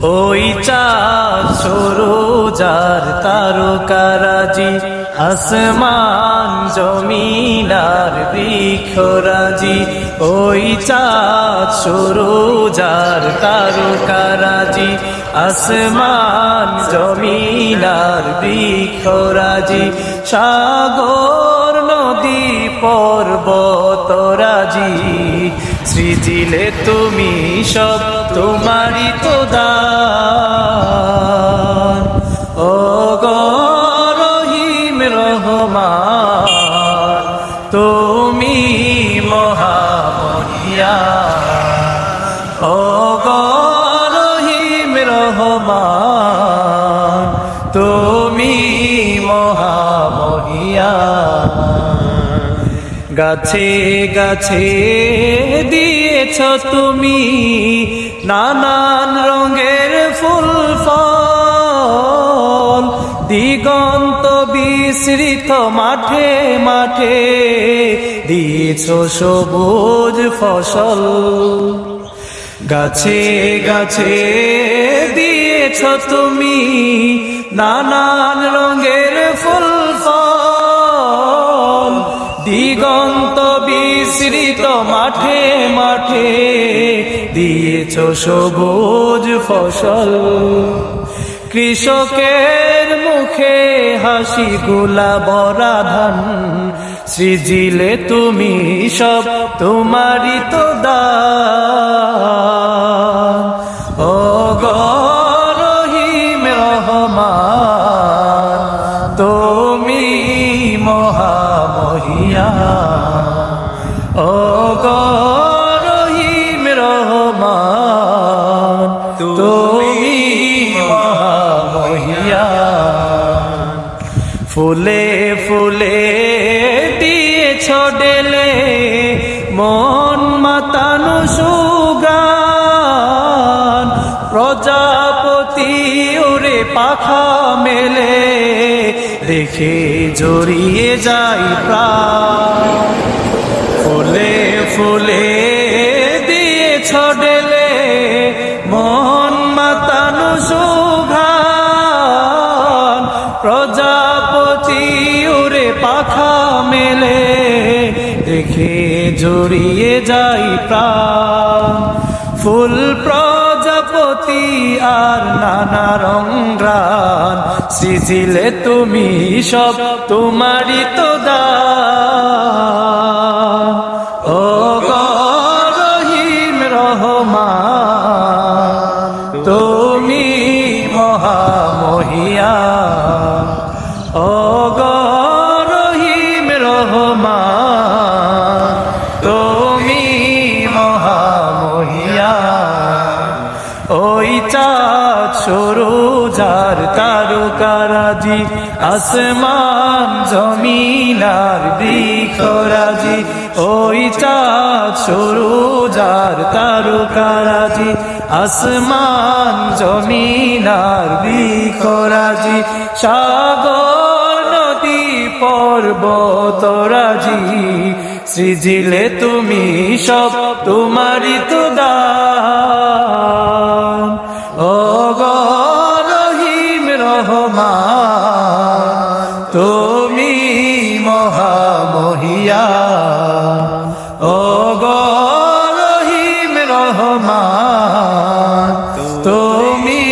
ওই চাঁদ সরোজার তারকারাজি, আসমান জমিনার বৃক্ষরাজি। ওই চাঁদ সরোজার তারকারাজি, আসমান জমিনার বৃক্ষরাজি। সাগর নদী পর্বতরাজি, সৃজিলে তুমি সব তোমারই তো দান। ও গো রহিম রহমান, তুমি মহামহিয়ান। ও গো রহিম রহমান, তুমি মহামহিয়ান। গাছে গাছে দিয়েছ তুমি নানান রঙের ফুল ফল, দিগন্ত বিস্তৃত মাঠে মাঠে দিয়েছ সবুজ ফসল। গাছে গাছে দিয়েছ তুমি নানান রঙের ফুল ফল, দিগন্ত বিস্তৃত মাঠে মাঠে দিয়েছ সবুজ ফসল। কৃষকের মুখে হাসি গোলা ভরা ধান, সৃজিলে তুমি সব তোমারই তো দান। ও গো রহিম রহমান, তুমি মহামহিয়ান। ও গো রহিম রহমান, তুমি মহামহিয়ান। ফুলে ফুলে দিয়েছ ডেলে মন মাতানো সুগান, প্রজাপতি উড়ে পাখা মেলে দেখে জড়িয়ে যাই প্রাণ। ফুলে ফুলে দিয়েছ ডেলে মন মাতানো সুগান, প্রজাপতি উড়ে পাখা মেলে দেখে জড়িয়ে যাই প্রাণ। ফুল প্রজাপতি আর নানা রঙরান, সৃজিলে তুমি সব তোমারই তো দান। ও গো রহিম রহমান, তুমি মহামহিয়ান। ও গো রহিম রহমান, তুমি মহামহিয়ান। ওই চাঁদ সরোজার তারকারাজি, আসমান জমিনার বৃক্ষরাজি। ওই চাঁদ সরোজার তারকারাজি, আসমান জমিনার বৃক্ষরাজি। সাগর নদী পর্বতরাজি, সৃজিলে তুমি সব তোমারই তো দান। ও গো রহিম রহমান, তুমি মহামহিয়ান। ও গো রহিম রহমান, তুমি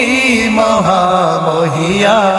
মহামহিয়ান।